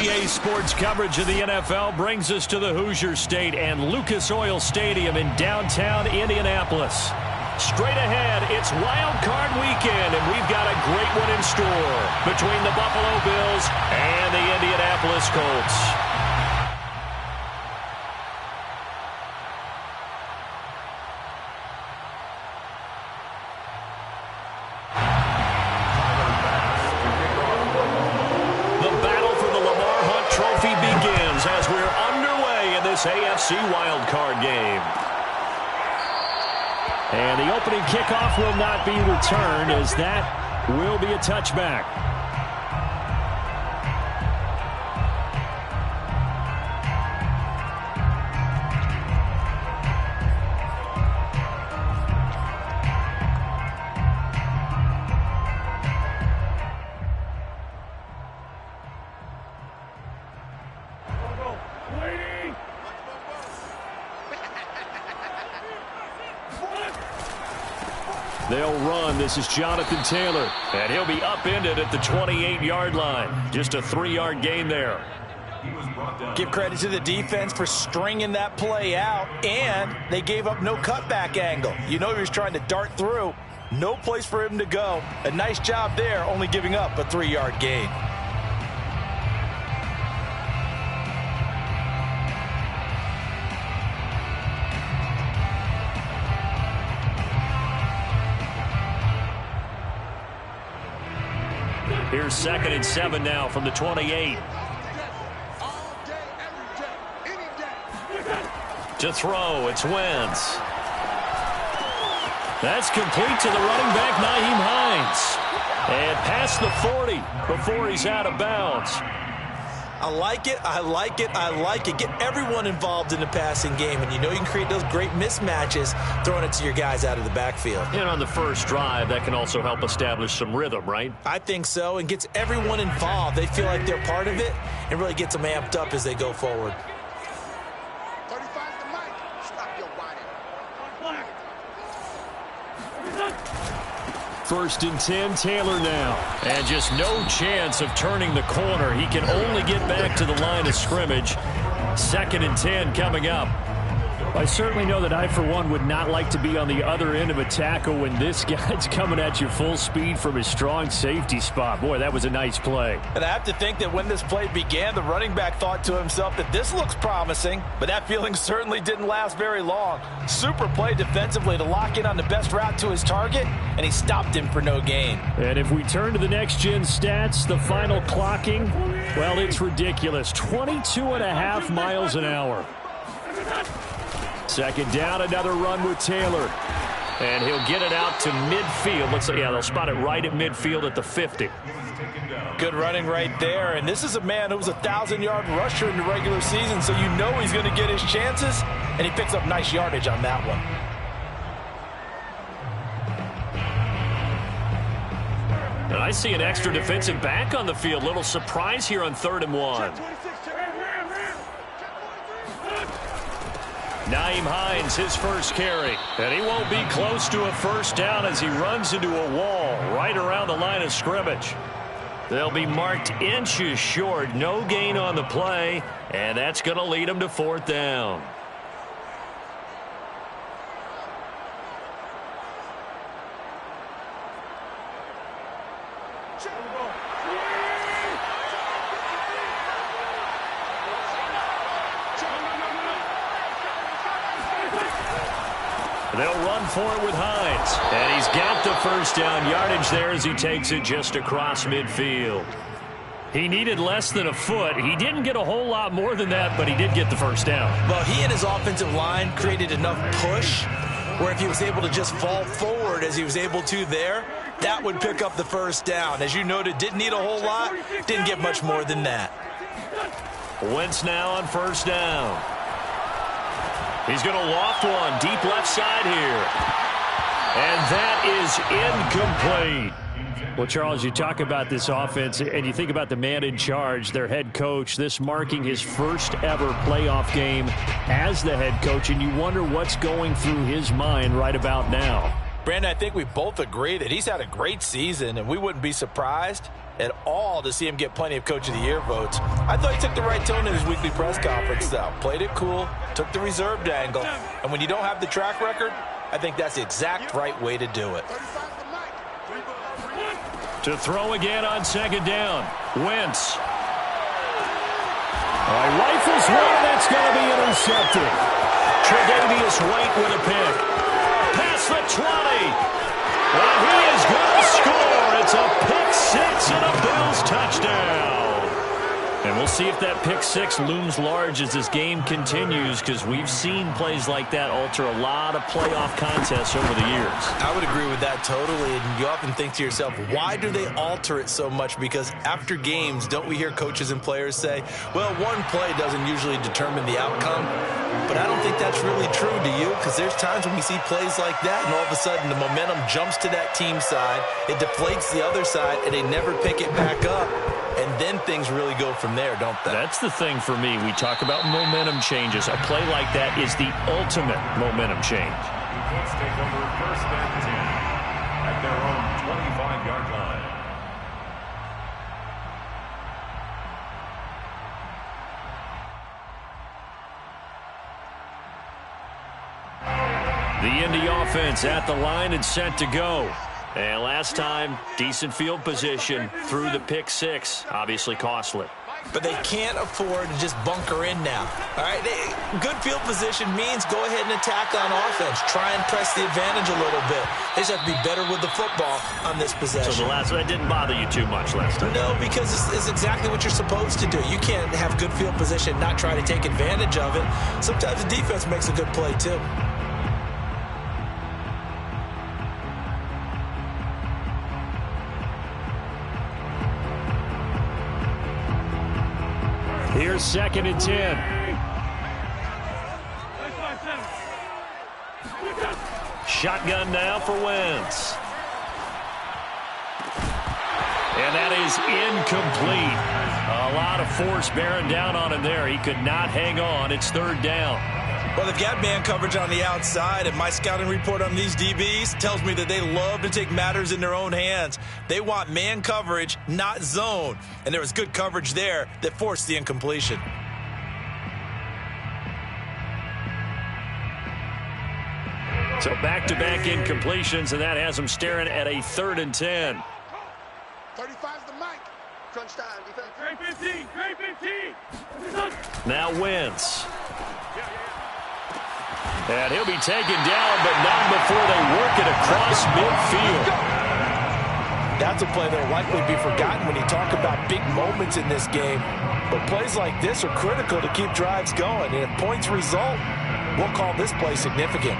EA Sports coverage of the NFL brings us to the Hoosier State and Lucas Oil Stadium in downtown Indianapolis. Straight ahead, it's Wildcard weekend, and we've got a great one in store between the Buffalo Bills and the Indianapolis Colts. AFC Wildcard game. And the opening kickoff will not be returned, as that will be a touchback. They'll run. This is Jonathan Taylor. And he'll be upended at the 28-yard line. Just a 3-yard gain there. Give credit to the defense for stringing that play out, and they gave up no cutback angle. You know he was trying to dart through. No place for him to go. A nice job there, only giving up a 3-yard gain. Here's 2nd and 7 now from the 28. To throw, it's Wentz. That's complete to the running back, Nyheim Hines. And past the 40 before he's out of bounds. I like it, I like it, I like it. Get everyone involved in the passing game, and you know you can create those great mismatches throwing it to your guys out of the backfield. And on the first drive, that can also help establish some rhythm, right? I think so, and gets everyone involved. They feel like they're part of it and really gets them amped up as they go forward. 35 the mic. Stop your whining. 1st and 10, Taylor now. And just no chance of turning the corner. He can only get back to the line of scrimmage. 2nd and 10 coming up. I certainly know that I, for one, would not like to be on the other end of a tackle when this guy's coming at you full speed from his strong safety spot. Boy, that was a nice play. And I have to think that when this play began, the running back thought to himself that this looks promising, but that feeling certainly didn't last very long. Super play defensively to lock in on the best route to his target, and he stopped him for no gain. And if we turn to the next-gen stats, the final clocking, well, it's ridiculous. 22.5 miles an hour. 2nd down, another run with Taylor. And he'll get it out to midfield. Looks like, yeah, they'll spot it right at midfield at the 50. Good running right there. And this is a man who was a 1,000-yard rusher in the regular season, so you know he's going to get his chances. And he picks up nice yardage on that one. And I see an extra defensive back on the field. Little surprise here on 3rd and 1. Nyheim Hines, his first carry. And he won't be close to a first down as he runs into a wall right around the line of scrimmage. They'll be marked inches short. No gain on the play. And that's going to lead them to 4th down. They'll run for it with Hines. And he's got the first down yardage there as he takes it just across midfield. He needed less than a foot. He didn't get a whole lot more than that, but he did get the first down. Well, he and his offensive line created enough push where if he was able to just fall forward as he was able to there, that would pick up the first down. As you noted, didn't need a whole lot, didn't get much more than that. Wentz now on first down. He's going to loft one deep left side here. And that is incomplete. Well, Charles, you talk about this offense, and you think about the man in charge, their head coach, this marking his first ever playoff game as the head coach, and you wonder what's going through his mind right about now. Brandon, I think we both agree that he's had a great season, and we wouldn't be surprised at all to see him get plenty of Coach of the Year votes. I thought he took the right tone in his weekly press conference, though. Played it cool, took the reserved angle, and when you don't have the track record, I think that's the exact right way to do it. To throw again on second down. Wentz. Rifles one, that's going to be intercepted. Tre'Davious White with a pick. Past the 20. And he is going to score. It's a pick six and a Bills touchdown. And we'll see if that pick six looms large as this game continues, because we've seen plays like that alter a lot of playoff contests over the years. I would agree with that totally, and you often think to yourself, why do they alter it so much? Because after games, don't we hear coaches and players say, well, one play doesn't usually determine the outcome? But I don't think that's really true, do you? Because there's times when we see plays like that, and all of a sudden the momentum jumps to that team side, it deflates the other side, and they never pick it back up. And then things really go from there, don't they? That's the thing for me. We talk about momentum changes. A play like that is the ultimate momentum change. Let's take over first and 10 at their own 25-yard line. The Indy offense at the line and set to go. And last time, decent field position through the pick six. Obviously costly. But they can't afford to just bunker in now. All right, good field position means go ahead and attack on offense. Try and press the advantage a little bit. They just have to be better with the football on this possession. So the last one didn't bother you too much last time? No, because it's exactly what you're supposed to do. You can't have good field position, not try to take advantage of it. Sometimes the defense makes a good play too. Here's second and 10. Shotgun now for Wentz. And that is incomplete. A lot of force bearing down on him there. He could not hang on. It's third down. Well, they've got man coverage on the outside, and my scouting report on these DBs tells me that they love to take matters in their own hands. They want man coverage, not zone. And there was good coverage there that forced the incompletion. So back-to-back incompletions, and that has them staring at a third and 10. 35's the mic. Crunch time. Defense. Great 15. Great 15. Now Wentz. And he'll be taken down, but not before they work it across midfield. That's a play that will likely be forgotten when you talk about big moments in this game. But plays like this are critical to keep drives going. And if points result, we'll call this play significant.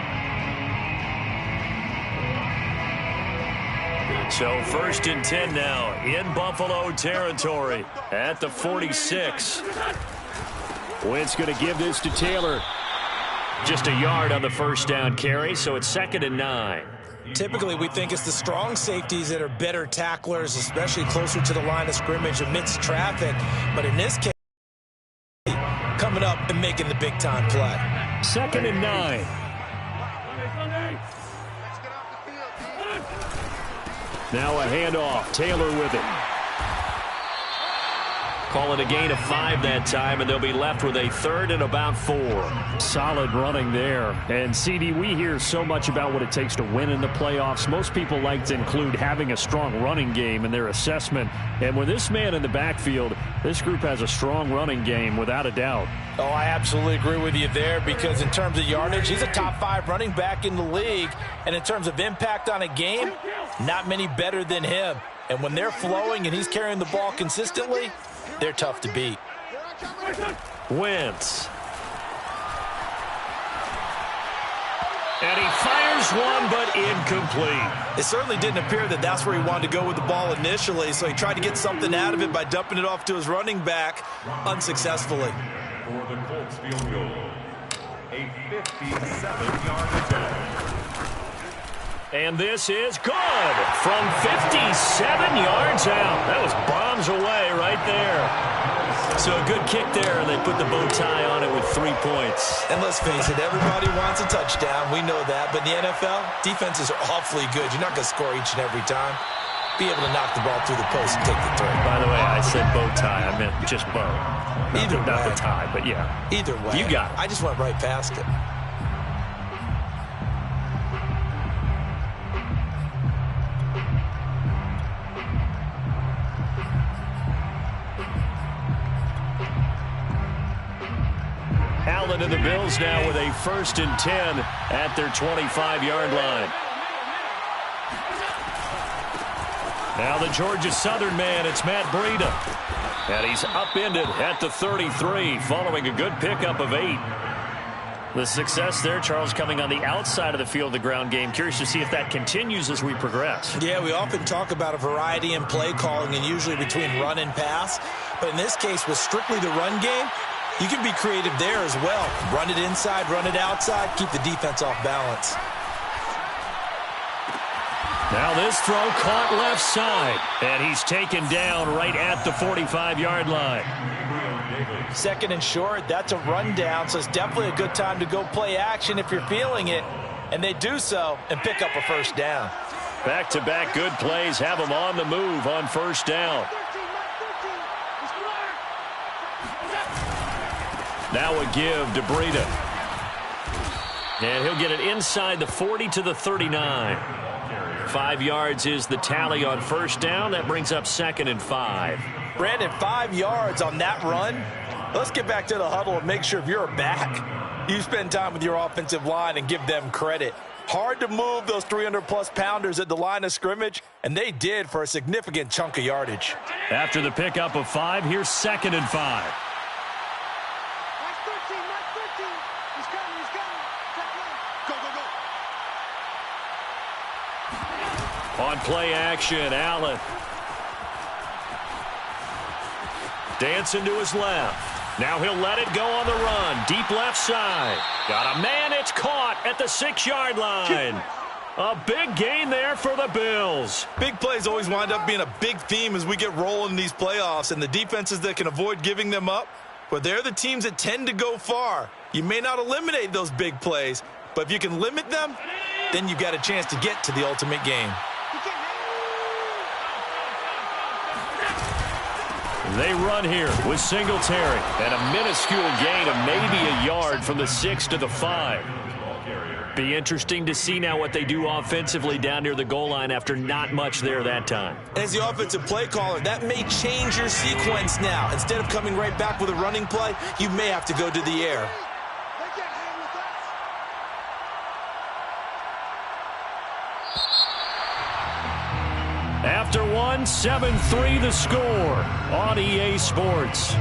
So first and 10 now in Buffalo territory at the 46. Wentz going to give this to Taylor. Just a yard on the first down carry, so it's second and 9. Typically, we think it's the strong safeties that are better tacklers, especially closer to the line of scrimmage amidst traffic. But in this case, coming up and making the big-time play. Second and 9. Now a handoff. Taylor with it. Call it a gain of 5 that time, and they'll be left with a third and about 4. Solid running there. And, CD, we hear so much about what it takes to win in the playoffs. Most people like to include having a strong running game in their assessment. And with this man in the backfield, this group has a strong running game without a doubt. Oh, I absolutely agree with you there, because in terms of yardage, he's a top 5 running back in the league. And in terms of impact on a game, not many better than him. And when they're flowing and he's carrying the ball consistently, they're tough to beat. Wentz. And he fires one, but incomplete. It certainly didn't appear that that's where he wanted to go with the ball initially, so he tried to get something out of it by dumping it off to his running back unsuccessfully. For the Colts field goal, a 57-yard attempt. And this is good from 57 yards out. That was bombs away right there. So a good kick there, and they put the bow tie on it with 3 points. And let's face it, everybody wants a touchdown. We know that. But in the NFL, defenses are awfully good. You're not going to score each and every time. be able to knock the ball through the post and take the throw. By the way, I said bow tie. I meant just bow. Not the tie, but yeah. Either way. You got it. I just went right past it. Allen and the Bills now with a 1st and 10 at their 25-yard line. Now the Georgia Southern man, it's Matt Breida. And he's upended at the 33 following a good pickup of 8. The success there, Charles, coming on the outside of the field, the ground game. Curious to see if that continues as we progress. Yeah, we often talk about a variety in play calling and usually between run and pass. But in this case, with strictly the run game, you can be creative there as well. Run it inside, run it outside, keep the defense off balance. Now this throw caught left side, and he's taken down right at the 45-yard line. 2nd and short, that's a rundown, so it's definitely a good time to go play action if you're feeling it. And they do so and pick up a 1st down. Back-to-back good plays have them on the move on 1st down. Now a give to Breida. And he'll get it inside the 40 to the 39. 5 yards is the tally on 1st down. That brings up 2nd and 5. Brandon, 5 yards on that run. Let's get back to the huddle and make sure if you're back, you spend time with your offensive line and give them credit. Hard to move those 300-plus pounders at the line of scrimmage, and they did for a significant chunk of yardage. After the pickup of 5, here's 2nd and 5. On play action, Allen. Dancing to his left. Now he'll let it go on the run. Deep left side. Got a man. It's caught at the 6-yard line. A big gain there for the Bills. Big plays always wind up being a big theme as we get rolling in these playoffs, and the defenses that can avoid giving them up, well, they're the teams that tend to go far. You may not eliminate those big plays, but if you can limit them, then you've got a chance to get to the ultimate game. They run here with Singletary, and a minuscule gain of maybe a yard from the 6 to the 5. Be interesting to see now what they do offensively down near the goal line after not much there that time. As the offensive play caller, that may change your sequence now. Instead of coming right back with a running play, you may have to go to the air. After one, 7-3 the score on EA Sports.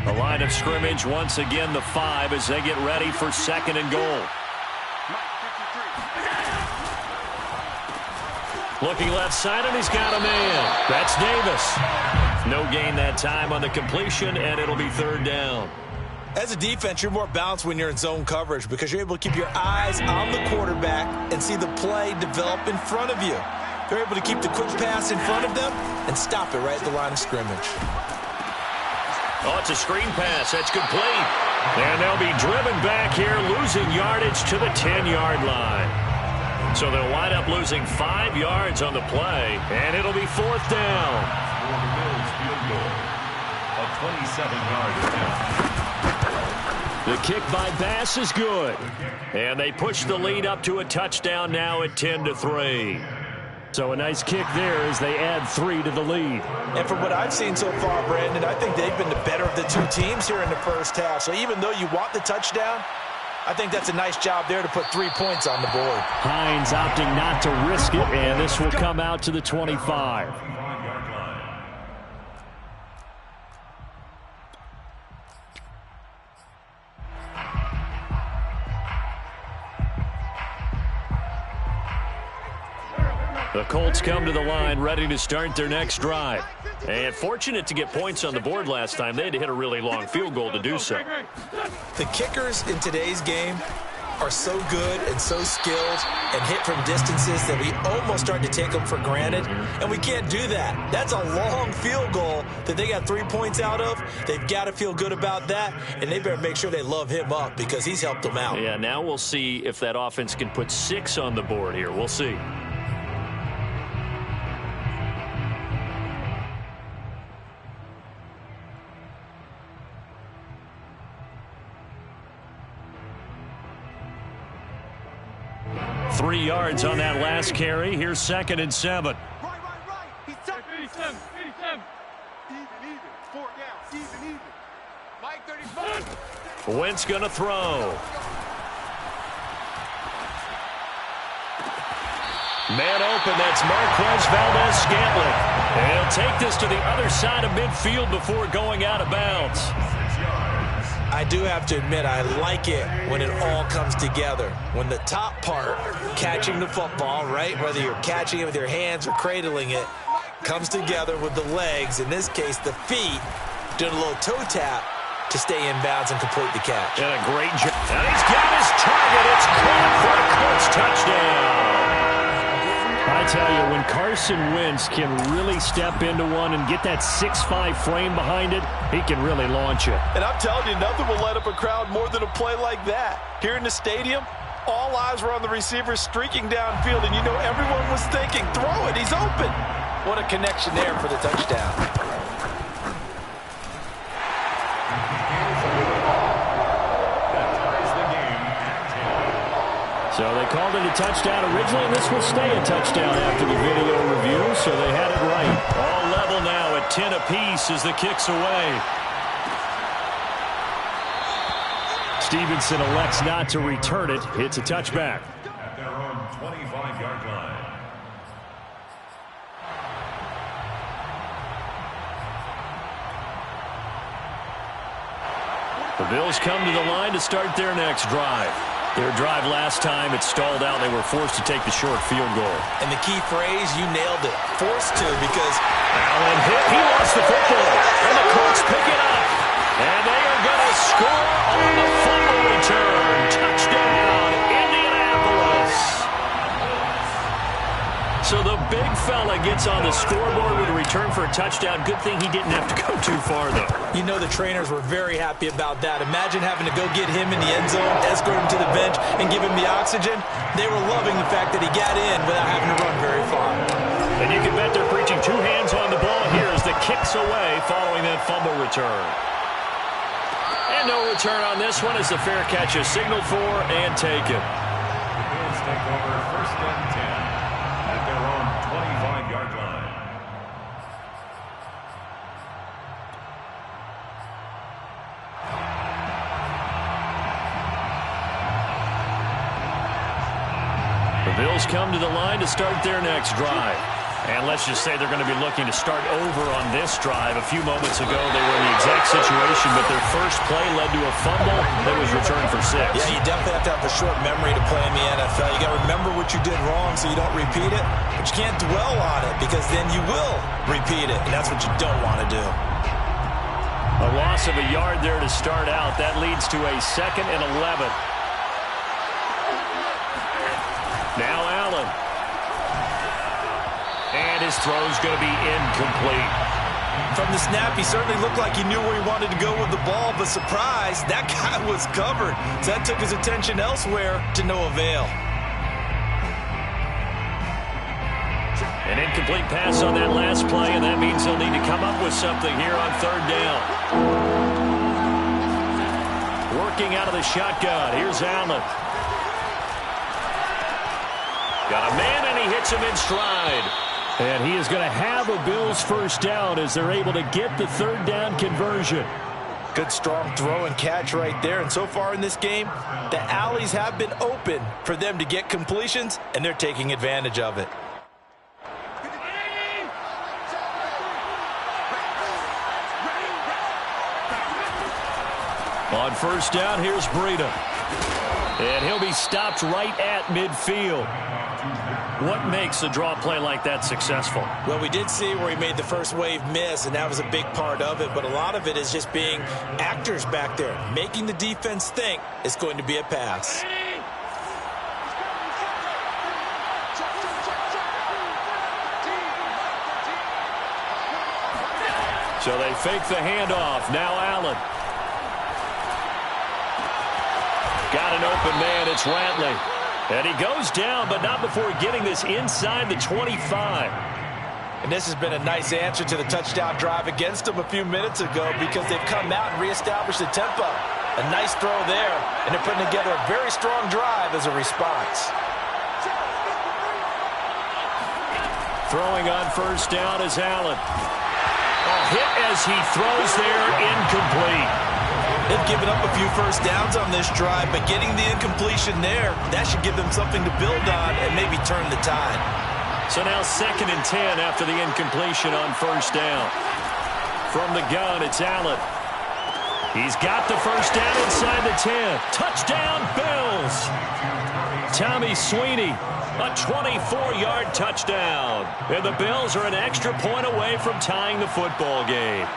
The line of scrimmage once again the 5 as they get ready for 2nd and goal. Looking left side, and he's got a man. That's Davis. No gain that time on the completion, and it'll be 3rd down. As a defense, you're more balanced when you're in zone coverage because you're able to keep your eyes on the quarterback and see the play develop in front of you. You're able to keep the quick pass in front of them and stop it right at the line of scrimmage. Oh, it's a screen pass. That's complete. And they'll be driven back here, losing yardage to the 10-yard line. So they'll wind up losing 5 yards on the play, and it'll be 4th down. For the Bills field goal, a 27-yard attempt. The kick by Bass is good. And they push the lead up to a touchdown now at 10-3. So a nice kick there as they add 3 to the lead. And from what I've seen so far, Brandon, I think they've been the better of the two teams here in the first half. So even though you want the touchdown, I think that's a nice job there to put 3 points on the board. Hines opting not to risk it, and this will come out to the 25. The Colts come to the line ready to start their next drive. And fortunate to get points on the board last time. They had to hit a really long field goal to do so. The kickers in today's game are so good and so skilled and hit from distances that we almost start to take them for granted, and we can't do that. That's a long field goal that they got 3 points out of. They've got to feel good about that, and they better make sure they love him up because he's helped them out. Yeah, now we'll see if that offense can put 6 on the board here. We'll see. Three yards on that last carry. Here's 2nd and 7. Right. He's tough. 87. Even. 4 down. Even. Mike 35. Wentz going to throw. Man open, that's Marquez Valdez-Scantling. And he'll take this to the other side of midfield before going out of bounds. I do have to admit, I like it when it all comes together. When the top part, catching the football, right, whether you're catching it with your hands or cradling it, comes together with the legs, in this case the feet, doing a little toe tap to stay in bounds and complete the catch. And a great job. And he's got his target. It's caught for a Colts touchdown. I tell you, when Carson Wentz can really step into one and get that 6'5" frame behind it, he can really launch it. And I'm telling you, nothing will light up a crowd more than a play like that. Here in the stadium, all eyes were on the receiver streaking downfield, and you know everyone was thinking, throw it, he's open. What a connection there for the touchdown. So they called it a touchdown originally, and this will stay a touchdown after the video review, so they had it right. All level now at 10 apiece as the kick's away. Stevenson elects not to return it. It's a touchback. At their own 25-yard line. The Bills come to the line to start their next drive. Their drive last time, it stalled out. They were forced to take the short field goal. And the key phrase, you nailed it. Forced to, because Allen hit. He lost the football. And the Colts pick it up. And they are going to score on the fumble return. Touchdown, Indianapolis. So the big fella gets on the scoreboard with a return for a touchdown. Good thing he didn't have to go too far, though. you know the trainers were very happy about that. Imagine having to go get him in the end zone, escort him to the bench, and give him the oxygen. They were loving the fact that he got in without having to run very far. And you can bet they're preaching 2 hands on the ball here as the kick's away following that fumble return. And no return on this one as the fair catch is signaled for and taken. Bills take over 1st and 10 at their own 25-yard line. The Bills come to the line to start their next drive. And let's just say they're going to be looking to start over on this drive. A few moments ago, they were in the exact situation, but their first play led to a fumble that was returned for 6. Yeah, you definitely have to have a short memory to play in the NFL. You got to remember what you did wrong so you don't repeat it, but you can't dwell on it because then you will repeat it, and that's what you don't want to do. A loss of a yard there to start out. That leads to a 2nd and 11. Now Allen. And his throw's going to be incomplete. From the snap, he certainly looked like he knew where he wanted to go with the ball, but surprise, that guy was covered. So that took his attention elsewhere to no avail. An incomplete pass on that last play, and that means they'll need to come up with something here on 3rd down. Working out of the shotgun. Here's Allen. Got a man, and he hits him in stride. And he is going to have a Bills 1st down as they're able to get the 3rd down conversion. Good strong throw and catch right there. And so far in this game, the alleys have been open for them to get completions, and they're taking advantage of it. On 1st down, here's Breida. And he'll be stopped right at midfield. What makes a draw play like that successful? Well, we did see where he made the first wave miss, and that was a big part of it. But a lot of it is just being actors back there, making the defense think it's going to be a pass. So they fake the handoff. Now Allen. Got an open man. It's Ratley. And he goes down, but not before getting this inside the 25. And this has been a nice answer to the touchdown drive against them a few minutes ago because they've come out and reestablished the tempo. A nice throw there, and they're putting together a very strong drive as a response. Throwing on first down is Allen. Hit as he throws there, incomplete. They've given up a few first downs on this drive, but getting the incompletion there, that should give them something to build on and maybe turn the tide. So now 2nd and 10 after the incompletion on first down. From the gun, it's Allen. He's got the first down inside the 10. Touchdown, Bills. Tommy Sweeney, a 24-yard touchdown. And the Bills are an extra point away from tying the football game.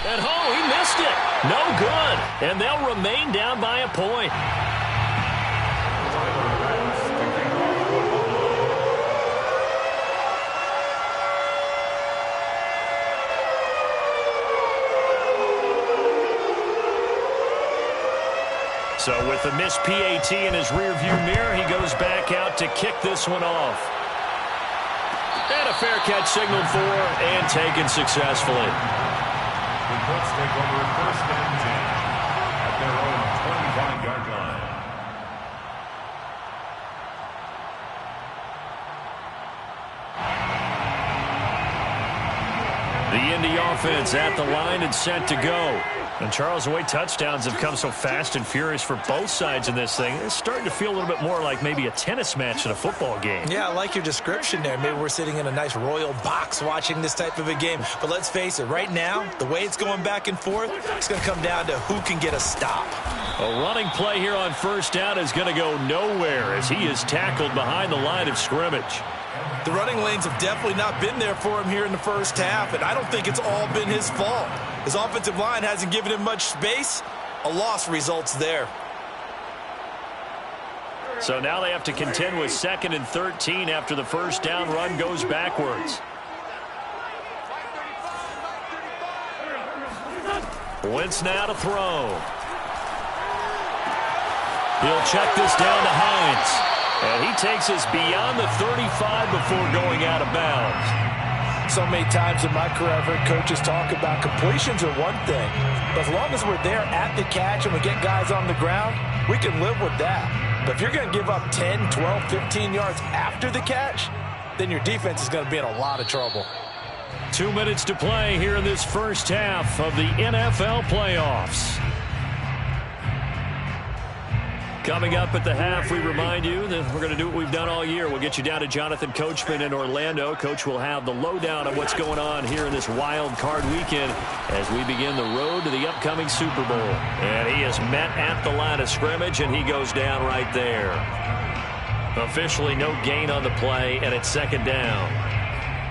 And he missed it. No good. And they'll remain down by a point. So with the missed PAT in his rearview mirror, he goes back out to kick this one off. And a fair catch signaled for and taken successfully. The Colts take over first and 10 at their own 25-yard line. The Indy offense at the line and set to go. And Charles, the way touchdowns have come so fast and furious for both sides in this thing, it's starting to feel a little bit more like maybe a tennis match in a football game. Yeah, I like your description there. Maybe we're sitting in a nice royal box watching this type of a game. But let's face it, right now, the way it's going back and forth, it's going to come down to who can get a stop. A running play here on first down is going to go nowhere as he is tackled behind the line of scrimmage. The running lanes have definitely not been there for him here in the first half, and I don't think it's all been his fault. His offensive line hasn't given him much space. A loss results there. So now they have to contend with 2nd and 13 after the first down run goes backwards. Wentz now to throw. He'll check this down to Hines. And he takes us beyond the 35 before going out of bounds. So many times in my career, I've heard coaches talk about completions are one thing. But as long as we're there at the catch and we get guys on the ground, we can live with that. But if you're going to give up 10, 12, 15 yards after the catch, then your defense is going to be in a lot of trouble. 2 minutes to play here in this first half of the NFL playoffs. Coming up at the half, we remind you that we're going to do what we've done all year. We'll get you down to Jonathan Coachman in Orlando. Coach will have the lowdown on what's going on here in this wild card weekend as we begin the road to the upcoming Super Bowl. And he is met at the line of scrimmage, and he goes down right there. Officially no gain on the play, and it's 2nd down.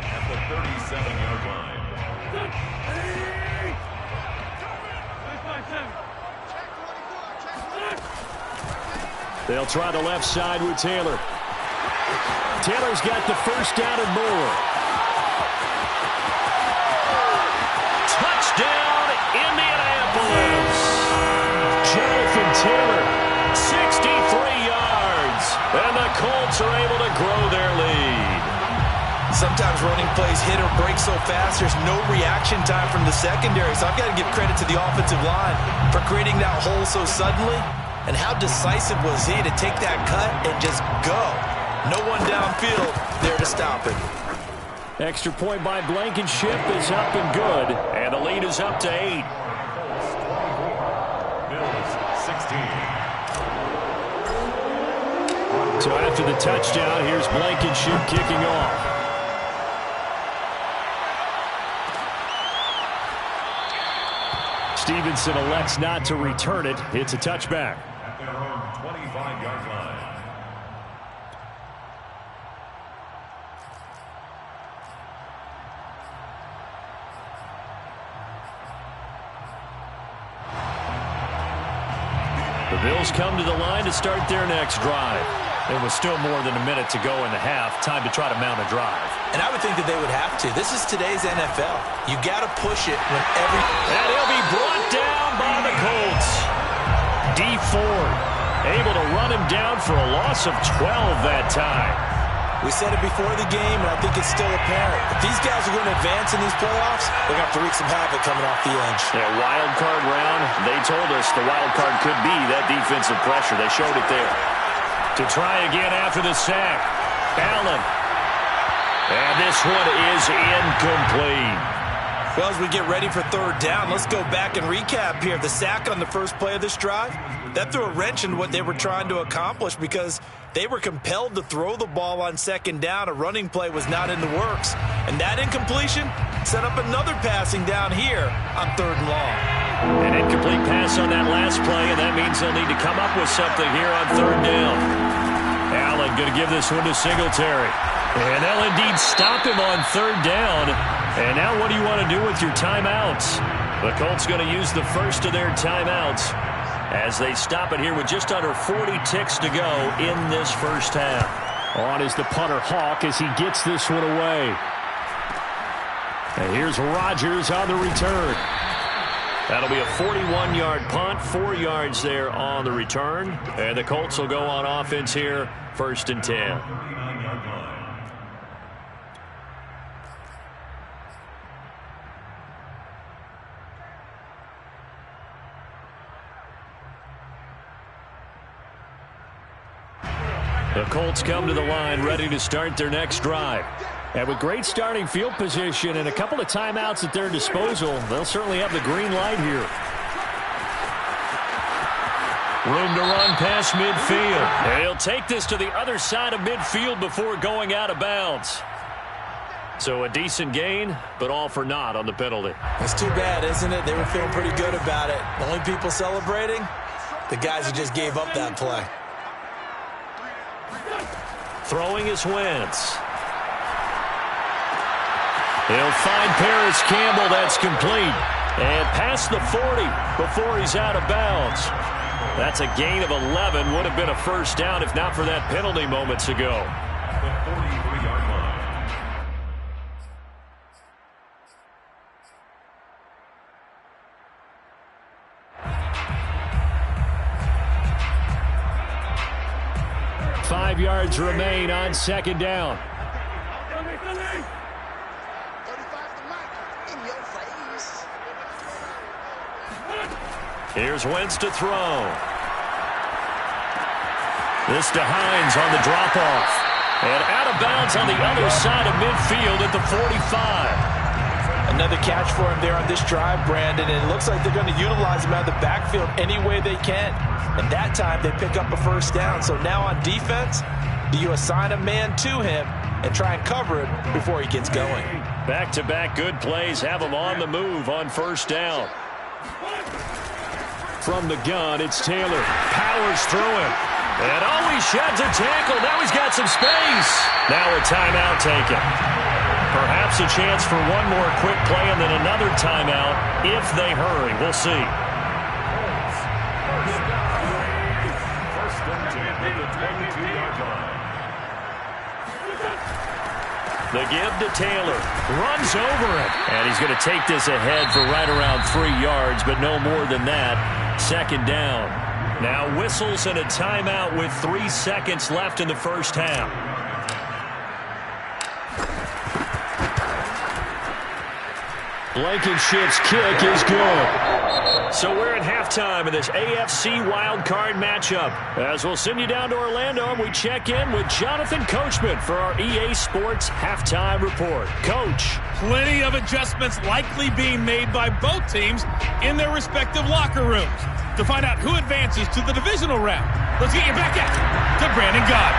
At the 37-yard line. They'll try the left side with Taylor. Taylor's got the first down and more. Touchdown, Indianapolis. Jonathan Taylor, 63 yards. And the Colts are able to grow their lead. Sometimes running plays hit or break so fast, there's no reaction time from the secondary. So I've got to give credit to the offensive line for creating that hole so suddenly. And how decisive was he to take that cut and just go? No one downfield there to stop it. Extra point by Blankenship is up and good. And the lead is up to 8. Bills 16. So after the touchdown, here's Blankenship kicking off. Stevenson elects not to return it. It's a touchback. At their own 25-yard line. The Bills come to the line to start their next drive. It was still more than a minute to go in the half. Time to try to mount a drive. And I would think that they would have to. This is today's NFL. You got to push it when every... And he'll be brought down by the Colts. D Ford able to run him down for a loss of 12 that time. We said it before the game, and I think it's still apparent. If these guys are going to advance in these playoffs, they're going to have to wreak some havoc coming off the edge. Yeah, wild card round, they told us the wild card could be that defensive pressure. They showed it there. To try again after the sack, Allen. And this one is incomplete. Well, as we get ready for third down, let's go back and recap here. The sack on the first play of this drive, that threw a wrench in what they were trying to accomplish because they were compelled to throw the ball on second down. A running play was not in the works. And that incompletion set up another passing down here on third and long. An incomplete pass on that last play, and that means they'll need to come up with something here on third down. Allen going to give this one to Singletary. And they'll indeed stop him on third down. And now what do you want to do with your timeouts? The Colts going to use the first of their timeouts as they stop it here with just under 40 ticks to go in this first half. On is the punter Hawk as he gets this one away. And here's Rodgers on the return. That'll be a 41-yard punt, 4 yards there on the return. And the Colts will go on offense here, 1st and 10. The Colts come to the line ready to start their next drive. And with great starting field position and a couple of timeouts at their disposal, they'll certainly have the green light here. Room to run past midfield. And he'll take this to the other side of midfield before going out of bounds. So a decent gain, but all for naught on the penalty. That's too bad, isn't it? They were feeling pretty good about it. The only people celebrating, the guys who just gave up that play. Throwing is Wentz. He'll find Paris Campbell. That's complete. And past the 40 before he's out of bounds. That's a gain of 11. Would have been a first down if not for that penalty moments ago. The 43-yard line. Five yards remain on second down. 35 to Mike. In your face. Here's Wentz to throw. This to Hines on the drop-off. And out of bounds on the other side of midfield at the 45. Another catch for him there on this drive, Brandon, and it looks like they're going to utilize him out of the backfield any way they can. And that time they pick up a first down. So now on defense, do you assign a man to him and try and cover it before he gets going? Back-to-back good plays have him on the move on first down. From the gun, it's Taylor. Powers through him. And he sheds a tackle. Now he's got some space. Now a timeout taken. Perhaps a chance for one more quick play and then another timeout if they hurry. We'll see. First and 10 at the 22-yard line. The give to Taylor. Runs over it. And he's going to take this ahead for right around 3 yards, but no more than that. Second down. Now whistles and a timeout with 3 seconds left in the first half. Blankenship's kick is good. So we're at halftime in this AFC Wildcard matchup. As we'll send you down to Orlando, and we check in with Jonathan Coachman for our EA Sports Halftime Report. Coach. Plenty of adjustments likely being made by both teams in their respective locker rooms. To find out who advances to the divisional round, let's get you back to Brandon Gott.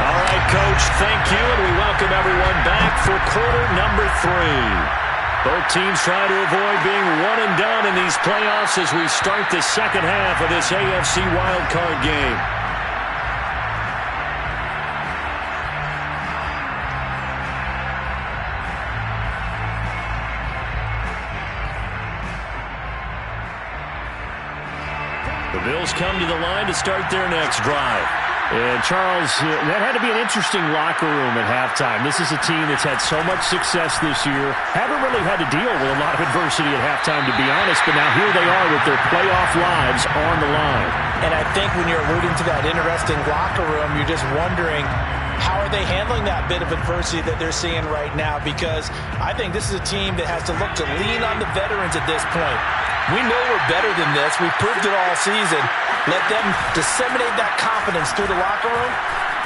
All right, Coach, thank you, and we welcome everyone back for quarter number 3. Both teams try to avoid being one and done in these playoffs as we start the second half of this AFC wildcard game. The Bills come to the line to start their next drive. And, Charles, that had to be an interesting locker room at halftime. This is a team that's had so much success this year. Haven't really had to deal with a lot of adversity at halftime, to be honest. But now here they are with their playoff lives on the line. And I think when you're alluding to that interesting locker room, you're just wondering, how are they handling that bit of adversity that they're seeing right now? Because I think this is a team that has to look to lean on the veterans at this point. We know we're better than this. We've proved it all season. Let them disseminate that confidence through the locker room.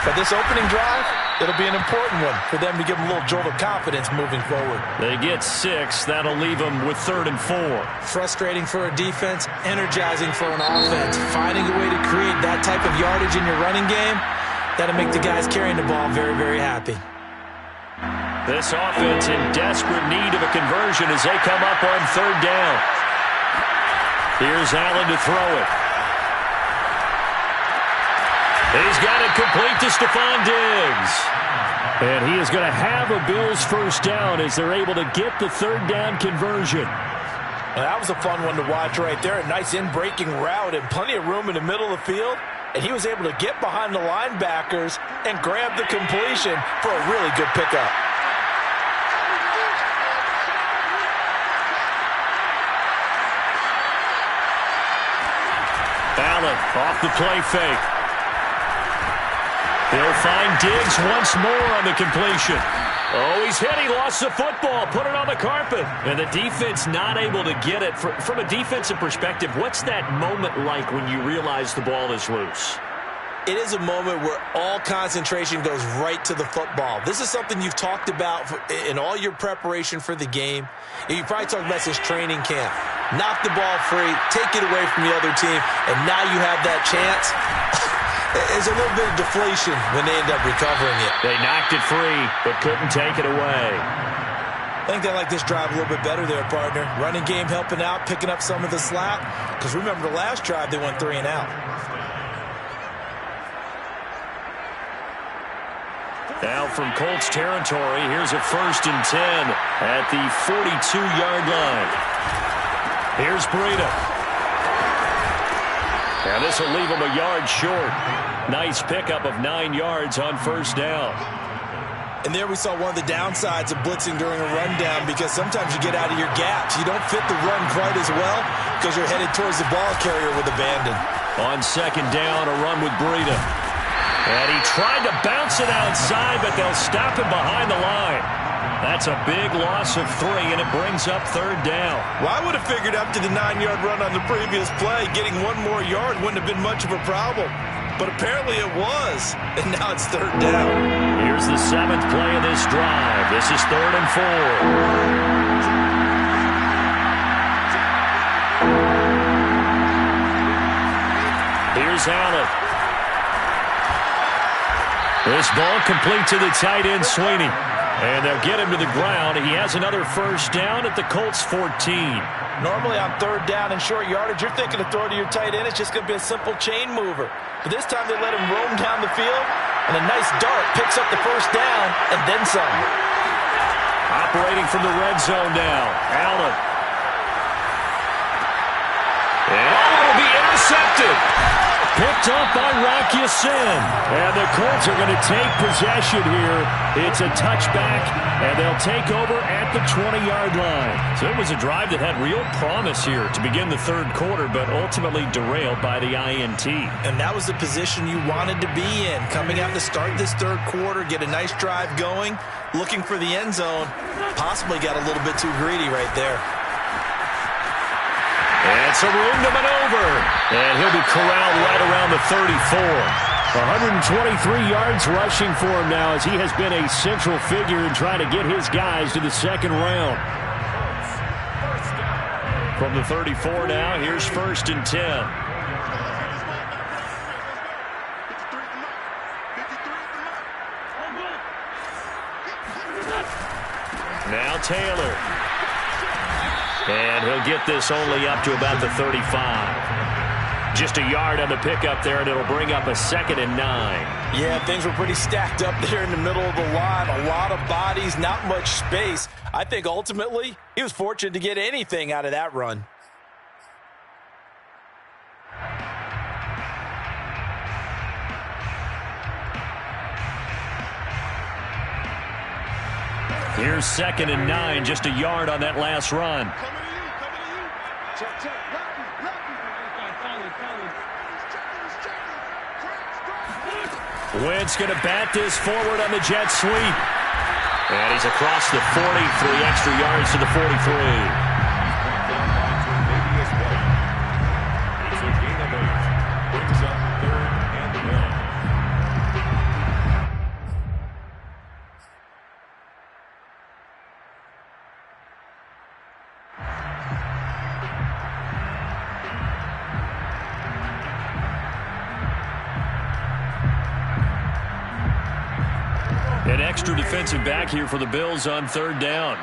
But this opening drive, it'll be an important one for them to give them a little jolt of confidence moving forward. They get 6. That'll leave them with 3rd and 4. Frustrating for a defense, energizing for an offense. Finding a way to create that type of yardage in your running game, that'll make the guys carrying the ball very, very happy. This offense in desperate need of a conversion as they come up on 3rd down. Here's Allen to throw it. He's got it complete to Stephon Diggs. And he is going to have a Bills first down as they're able to get the 3rd down conversion. Well, that was a fun one to watch right there. A nice in-breaking route and plenty of room in the middle of the field. And he was able to get behind the linebackers and grab the completion for a really good pickup. Allen off the play fake. They'll find Diggs once more on the completion. Oh, he's hit. He lost the football. Put it on the carpet. And the defense not able to get it. From a defensive perspective, what's that moment like when you realize the ball is loose? It is a moment where all concentration goes right to the football. This is something you've talked about in all your preparation for the game. And you probably talked about this training camp. Knock the ball free, take it away from the other team, and now you have that chance. There's a little bit of deflation when they end up recovering it. They knocked it free, but couldn't take it away. I think they like this drive a little bit better there, partner. Running game helping out, picking up some of the slack. Because remember the last drive, they went 3 and out. Now from Colts territory, here's a 1st and 10 at the 42-yard line. Here's Breida. And this will leave him a yard short. Nice pickup of 9 yards on 1st down. And there we saw one of the downsides of blitzing during a rundown, because sometimes you get out of your gaps. You don't fit the run quite as well because you're headed towards the ball carrier with abandon. On 2nd down, a run with Breida. And he tried to bounce it outside, but they'll stop him behind the line. That's a big loss of 3, and it brings up 3rd down. Well, I would have figured up to the 9-yard run on the previous play, getting 1 more yard wouldn't have been much of a problem. But apparently it was, and now it's 3rd down. Here's the 7th play of this drive. This is 3rd and 4. Here's Allen. This ball complete to the tight end, Sweeney. And they'll get him to the ground. He has another 1st down at the Colts 14. Normally on 3rd down and short yardage, you're thinking of throw to your tight end. It's just going to be a simple chain mover. But this time they let him roam down the field, and a nice dart picks up the 1st down and then some. Operating from the red zone now, Allen. And it'll be intercepted. Picked up by Rock Ya-Sin. And the Colts are going to take possession here. It's a touchback, and they'll take over at the 20-yard line. So it was a drive that had real promise here to begin the 3rd quarter, but ultimately derailed by the INT. And that was the position you wanted to be in. Coming out to start this 3rd quarter, get a nice drive going, looking for the end zone. Possibly got a little bit too greedy right there. And some room to maneuver. And he'll be corralled right around the 34. 123 yards rushing for him now, as he has been a central figure in trying to get his guys to the 2nd round. From the 34 now, here's 1st and 10. Now Taylor. And he'll get this only up to about the 35. Just a yard on the pickup there, and it'll bring up a 2nd and 9. Yeah, things were pretty stacked up there in the middle of the line. A lot of bodies, not much space. I think ultimately he was fortunate to get anything out of that run. Here's 2nd and 9, just a yard on that last run. Wentz going to bat this forward on the jet sweep. And he's across the 40, 3 extra yards to the 43. An extra defensive back here for the Bills on 3rd down.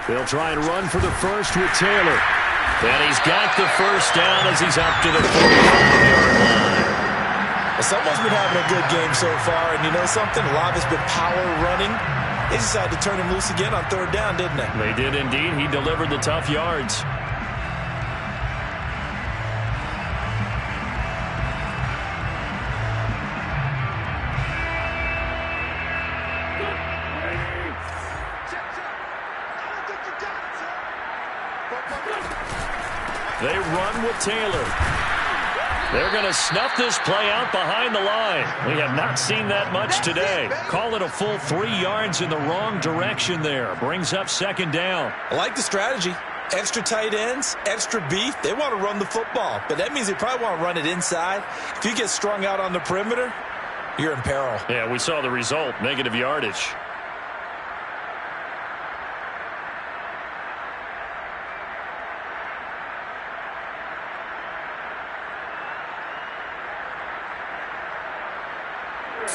They'll try and run for the first with Taylor. And he's got the first down as he's up to the 45-yard line. Well, someone's been having a good game so far, and you know something? A lot of it's been power running. They decided to turn him loose again on 3rd down, didn't they? They did indeed. He delivered the tough yards. They run with Taylor. They're going to snuff this play out behind the line. We have not seen that much today. Call it a full 3 yards in the wrong direction there. Brings up 2nd down. I like the strategy. Extra tight ends, extra beef. They want to run the football, but that means they probably want to run it inside. If you get strung out on the perimeter, you're in peril. Yeah, we saw the result, negative yardage.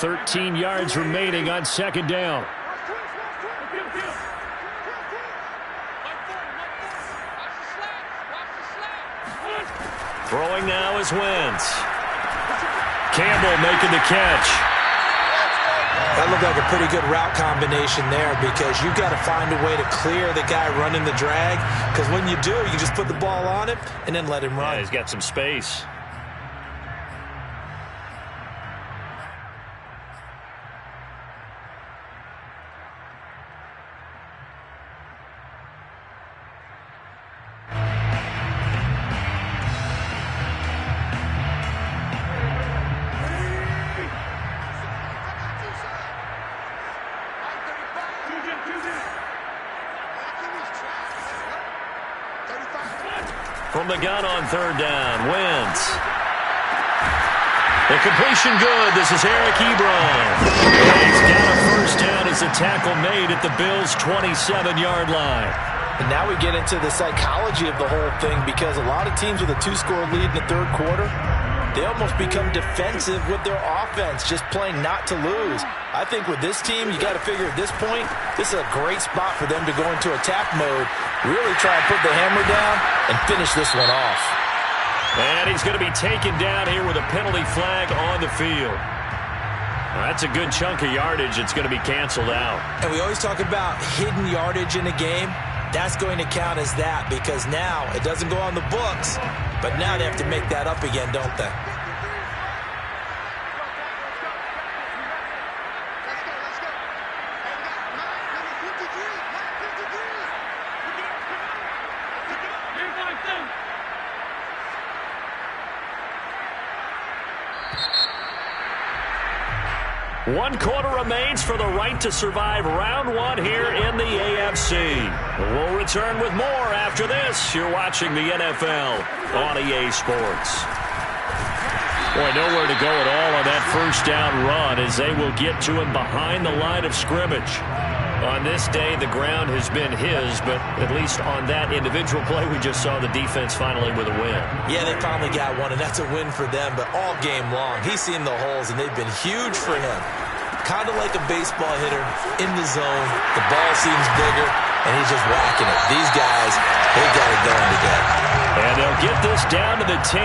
.13 yards remaining on 2nd down. Throwing now is Wentz. Campbell making the catch. That looked like a pretty good route combination there because you've got to find a way to clear the guy running the drag, because when you do, you just put the ball on him and then let him run. Yeah, he's got some space. From the gun on 3rd down, Wentz. The completion good. This is Eric Ebron. He's got a first down as a tackle made at the Bills' 27-yard line. And now we get into the psychology of the whole thing, because a lot of teams with a 2-score lead in the 3rd quarter, they almost become defensive with their offense, just playing not to lose. I think with this team, you got to figure at this point, this is a great spot for them to go into attack mode, really try and put the hammer down and finish this one off. And he's going to be taken down here with a penalty flag on the field. That's a good chunk of yardage. It's going to be canceled out. And we always talk about hidden yardage in a game. That's going to count as that, because now it doesn't go on the books, but now they have to make that up again, don't they? One quarter remains for the right to survive round 1 here in the AFC. We'll return with more after this. You're watching the NFL on EA Sports. Boy, nowhere to go at all on that first down run as they will get to him behind the line of scrimmage. On this day, the ground has been his, but at least on that individual play, we just saw the defense finally with a win. Yeah, they finally got one, and that's a win for them, but all game long, he's seen the holes, and they've been huge for him. Kind of like a baseball hitter in the zone. The ball seems bigger, and he's just whacking it. These guys, they got it going today. And they'll get this down to the 10.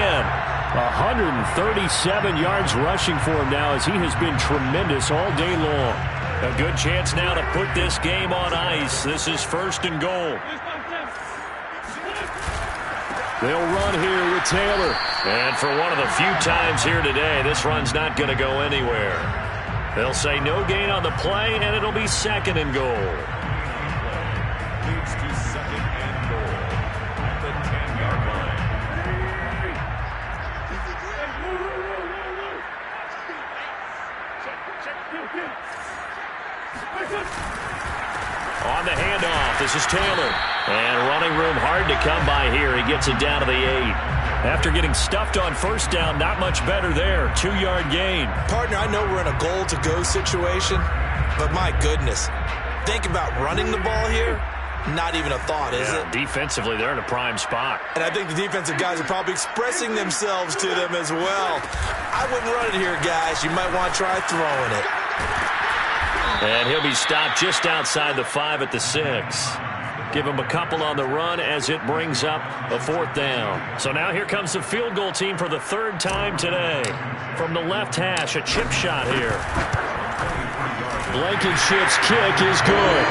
137 yards rushing for him now as he has been tremendous all day long. A good chance now to put this game on ice. This is 1st and goal. They'll run here with Taylor. And for one of the few times here today, this run's not going to go anywhere. They'll say no gain on the play, and it'll be 2nd and goal. Leads to 2nd and goal at the 10-yard line. On the handoff, this is Taylor. And running room hard to come by here. He gets it down to the 8. After getting stuffed on 1st down, not much better there. 2-yard gain. Partner, I know we're in a goal-to-go situation, but my goodness, think about running the ball here. Not even a thought, is it? Defensively, they're in a prime spot. And I think the defensive guys are probably expressing themselves to them as well. I wouldn't run it here, guys. You might want to try throwing it. And he'll be stopped just outside the 5 at the 6. Give him a couple on the run as it brings up a 4th down. So now here comes the field goal team for the 3rd time today. From the left hash, a chip shot here. Blankenship's kick is good.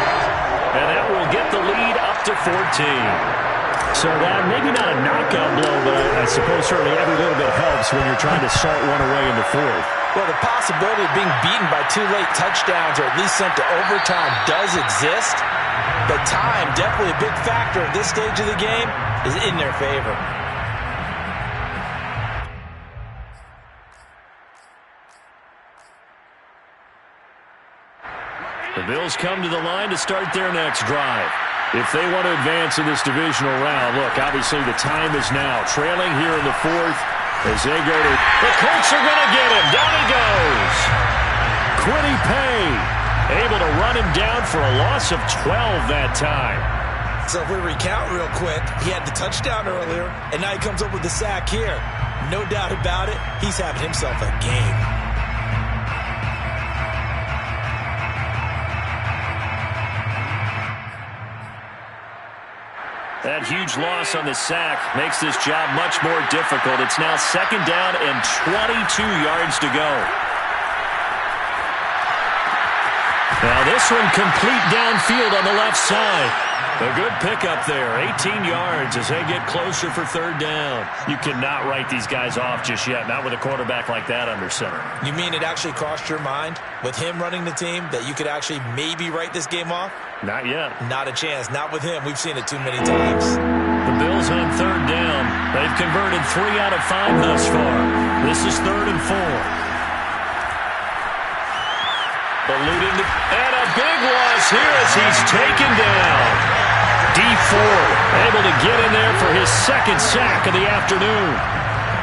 And that will get the lead up to 14. So that maybe not a knockout blow, but I suppose certainly every little bit helps when you're trying to salt one away in the 4th. Well, the possibility of being beaten by 2 late touchdowns or at least sent to overtime does exist. But time, definitely a big factor at this stage of the game, is in their favor. The Bills come to the line to start their next drive. If they want to advance in this divisional round, look, obviously the time is now. Trailing here in the 4th as they go to... The Colts are going to get him. Down he goes. Quiddy Pay able to run him down for a loss of 12 that time. So if we recount real quick, he had the touchdown earlier, and now he comes up with the sack here. No doubt about it, he's having himself a game. That huge loss on the sack makes this job much more difficult. It's now 2nd down and 22 yards to go. Now this one complete downfield on the left side. A good pickup there, 18 yards as they get closer for 3rd down. You cannot write these guys off just yet, not with a quarterback like that under center. You mean it actually crossed your mind with him running the team that you could actually maybe write this game off? Not yet. Not a chance. Not with him. We've seen it too many times. The Bills on 3rd down. They've converted 3 out of 5 thus far. This is 3rd and 4. Eluding and a big loss here as he's taken down. D4 able to get in there for his 2nd sack of the afternoon.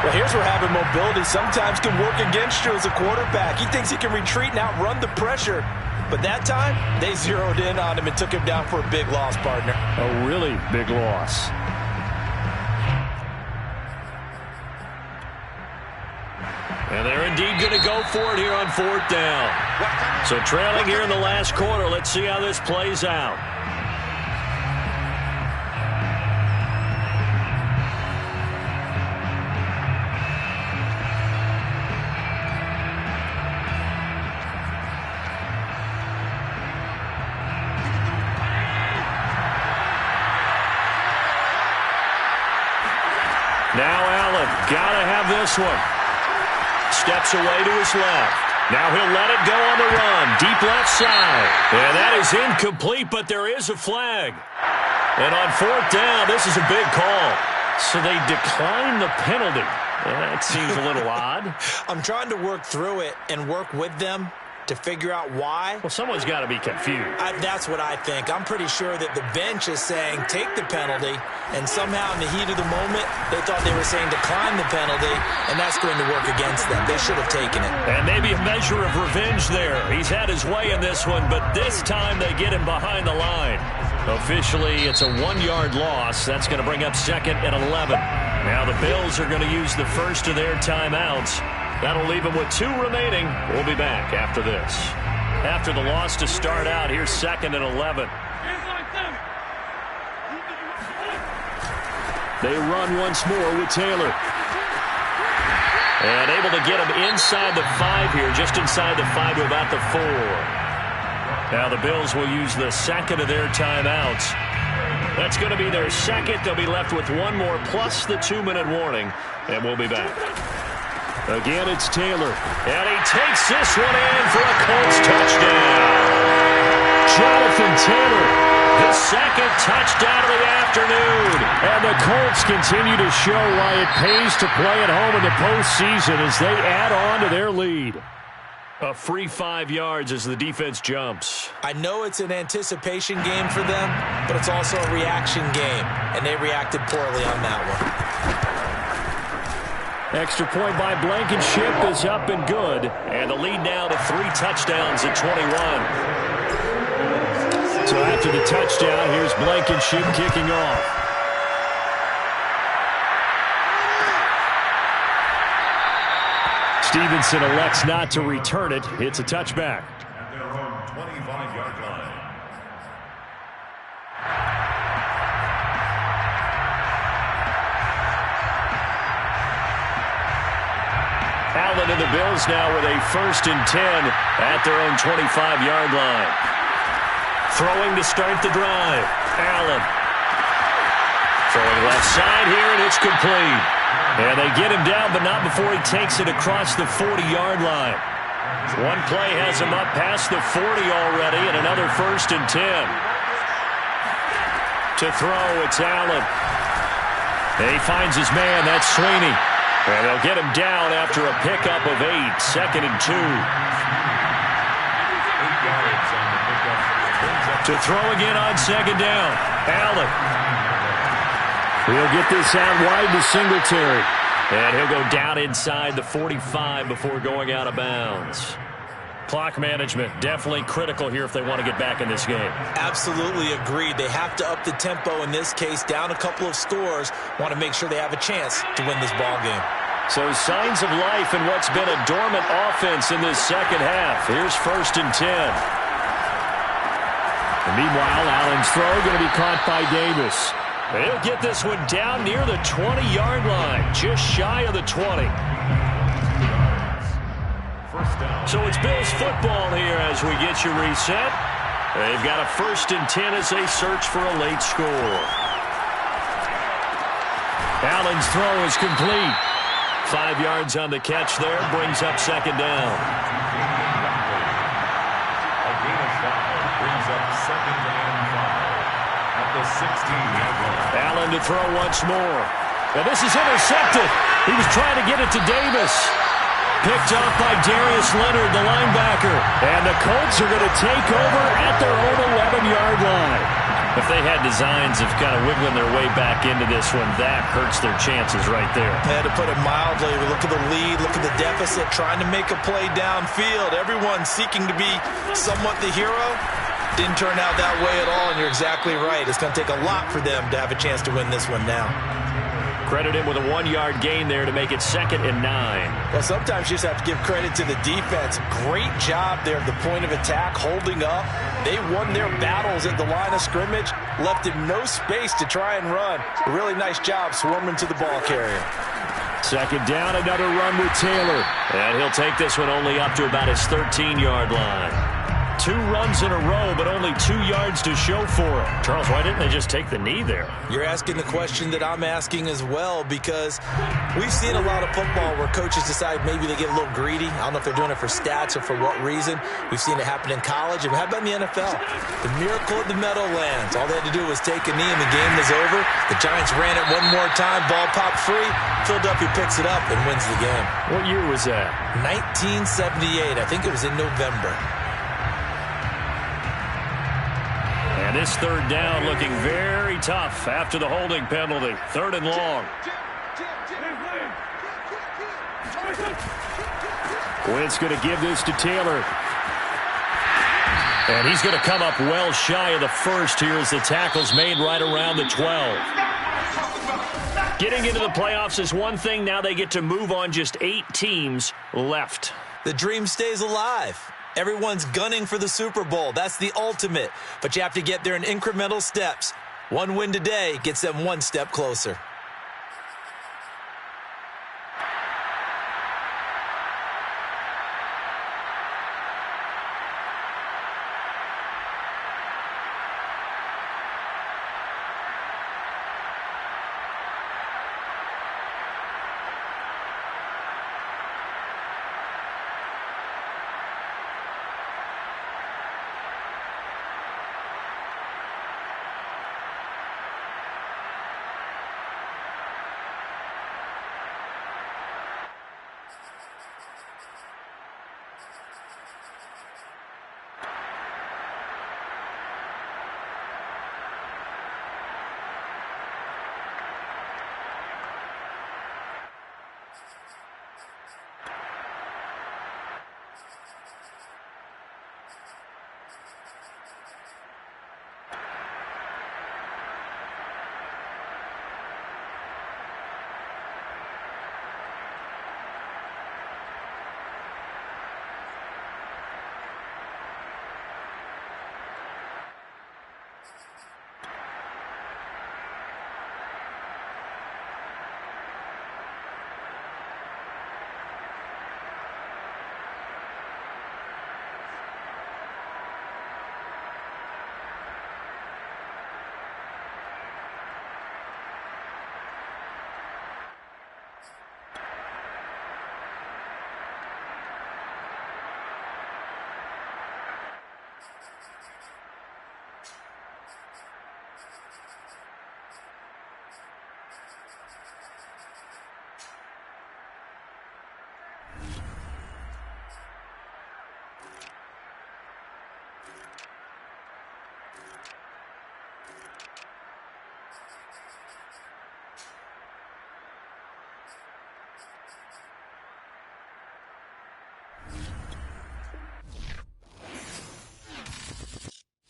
Well, here's where having mobility sometimes can work against you as a quarterback. He thinks he can retreat and outrun the pressure. But that time, they zeroed in on him and took him down for a big loss, partner. A really big loss. And they're indeed going to go for it here on 4th down. So trailing here in the last quarter, let's see how this plays out. Now Allen, gotta have this one. Steps away to his left. Now he'll let it go on the run. Deep left side. And that is incomplete, but there is a flag. And on 4th down, this is a big call. So they decline the penalty. That seems a little odd. I'm trying to work through it and work with them to figure out why. Well, someone's got to be confused. That's what I think. I'm pretty sure that the bench is saying take the penalty, and somehow in the heat of the moment, they thought they were saying decline the penalty, and that's going to work against them. They should have taken it. And maybe a measure of revenge there. He's had his way in this one, but this time they get him behind the line. Officially, it's a 1-yard loss. That's going to bring up 2nd and 11. Now the Bills are going to use the first of their timeouts. That'll leave them with 2 remaining. We'll be back after this. After the loss to start out, here's 2nd and 11. They run once more with Taylor. And able to get him inside the 5 here, just inside the 5 to about the 4. Now the Bills will use the 2nd of their timeouts. That's going to be their 2nd. They'll be left with 1 more plus the 2-minute warning, and we'll be back. Again, it's Taylor. And he takes this one in for a Colts touchdown. Jonathan Taylor, his second touchdown of the afternoon. And the Colts continue to show why it pays to play at home in the postseason as they add on to their lead. A free 5 yards as the defense jumps. I know it's an anticipation game for them, but it's also a reaction game, and they reacted poorly on that one. Extra point by Blankenship is up and good. And the lead now to 3 touchdowns at 21. So after the touchdown, here's Blankenship kicking off. Stevenson elects not to return it. It's a touchback. At their own 25-yard line. Allen and the Bills now with a 1st and 10 at their own 25-yard line. Throwing to start the drive. Allen. Throwing left side here, and it's complete. And they get him down, but not before he takes it across the 40-yard line. One play has him up past the 40 already, and another 1st and 10. To throw, it's Allen. And he finds his man, that's Sweeney. And they'll get him down after a pickup of 8, 2nd and 2. 8 yards on the pickup. To throw again on 2nd down. Allen. He'll get this out wide to Singletary. And he'll go down inside the 45 before going out of bounds. Clock management definitely critical here if they want to get back in this game. Absolutely agreed. They have to up the tempo in this case, down a couple of scores. Want to make sure they have a chance to win this ball game. So signs of life in what's been a dormant offense in this second half. Here's 1st and 10. And meanwhile, Allen's throw going to be caught by Davis. He'll get this one down near the 20-yard line, just shy of the 20. So it's Bills football here as we get you reset. They've got a 1st and 10 as they search for a late score. Allen's throw is complete. 5 yards on the catch there, brings up 2nd down. A gain of 5 brings up 2nd and 5 at the 16-yard line. Allen to throw once more. And this is intercepted. He was trying to get it to Davis. Picked off by Darius Leonard, the linebacker. And the Colts are going to take over at their own 11-yard line. If they had designs of kind of wiggling their way back into this one, that hurts their chances right there. To put it mildly, look at the lead, look at the deficit, trying to make a play downfield. Everyone seeking to be somewhat the hero. Didn't turn out that way at all, and you're exactly right. It's going to take a lot for them to have a chance to win this one now. Credit him with a 1-yard gain there to make it 2nd and 9. Well, sometimes you just have to give credit to the defense. Great job there at the point of attack, holding up. They won their battles at the line of scrimmage, left him no space to try and run. A really nice job swarming to the ball carrier. 2nd down, another run with Taylor. And he'll take this one only up to about his 13-yard line. 2 runs in a row, but only 2 yards to show for it. Charles, why didn't they just take the knee there? You're asking the question that I'm asking as well, because we've seen a lot of football where coaches decide maybe they get a little greedy. I don't know if they're doing it for stats or for what reason. We've seen it happen in college. And how about in the NFL? The miracle of the Meadowlands. All they had to do was take a knee and the game was over. The Giants ran it one more time. Ball popped free. Philadelphia picks it up and wins the game. What year was that? 1978. I think it was in November. And this 3rd down looking very tough after the holding penalty. 3rd and long. Wentz going to give this to Taylor. And he's going to come up well shy of the 1st here as the tackle's made right around the 12. Getting into the playoffs is one thing. Now they get to move on just 8 teams left. The dream stays alive. Everyone's gunning for the Super Bowl. That's the ultimate. But you have to get there in incremental steps. One win today gets them one step closer.